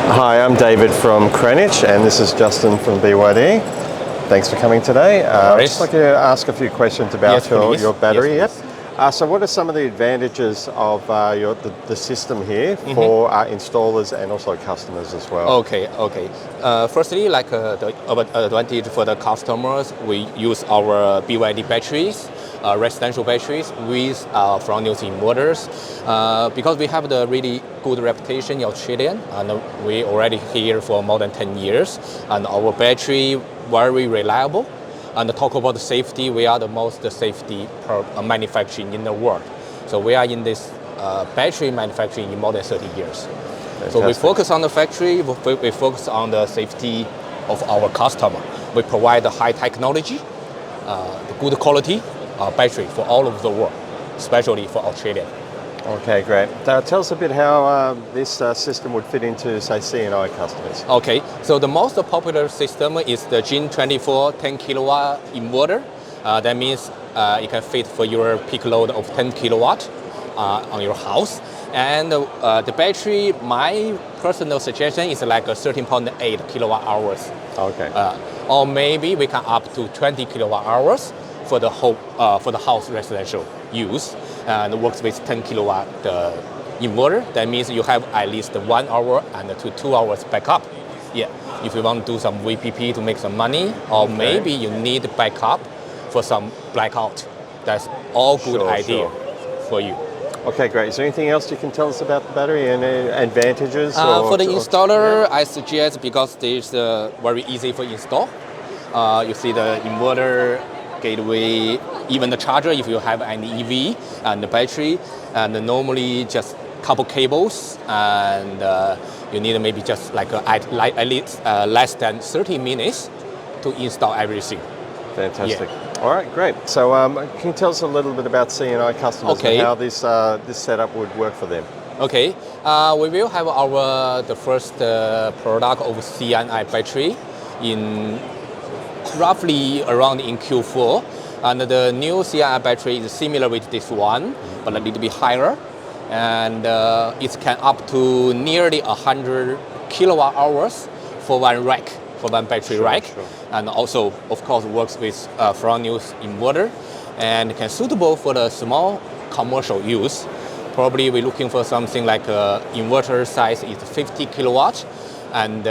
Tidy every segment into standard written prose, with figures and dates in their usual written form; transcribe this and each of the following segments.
Hi, I'm David from Krannich, and this is Justin from BYD. Thanks for coming today. I'd just like to ask a few questions about your battery. Yes, So what are some of the advantages of the system here for installers and also customers as well? Okay. Firstly, the advantage for the customers, we use our BYD batteries, residential batteries with Fronius Inverters, because we have the really good reputation in Australia, and we already here for more than 10 years, and our battery very reliable. And talk about the safety, we are the most safety manufacturing in the world. So we are in this battery manufacturing in more than 30 years. Fantastic. So we focus on the factory, we focus on the safety of our customer. We provide the high technology, the good quality battery for all over the world, especially for Australia. Okay, great. Tell us a bit how this system would fit into, say, C&I customers. Okay, so the most popular system is the GEN 24 10 kilowatt inverter. That means it can fit for your peak load of 10 kilowatt on your house. And the battery, my personal suggestion is like a 13.8 kilowatt hours. Okay. Or maybe we can up to 20 kilowatt hours for the whole for the house residential use, and it works with 10 kilowatt inverter. That means you have at least 1 hour and to 2 hours backup. Yeah, if you want to do some VPP to make some money, or maybe you need backup for some blackout. That's all good idea for you. Okay, great. Is there anything else you can tell us about the battery and advantages? For the installer, I suggest, because this is very easy for install. You see the inverter, gateway, even the charger if you have any EV, and the battery, and normally just couple cables, and you need maybe just like at least less than 30 minutes to install everything. Fantastic. Yeah. All right, great. So can you tell us a little bit about C&I customers and how this setup would work for them? Okay, we will have the first product of C&I battery in roughly around in Q4, and the new C&I battery is similar with this one, but a little bit higher, and it can up to nearly 100 kilowatt hours for one rack, for one battery rack, and also of course works with Fronius inverter, and can suitable for the small commercial use. Probably we're looking for something like inverter size is 50 kilowatt, and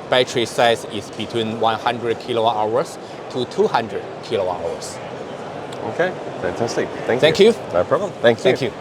battery size is between 100 kilowatt hours to 200 kilowatt hours. Okay, fantastic. Thank you. Thank you. No problem. Thank you. Thank you.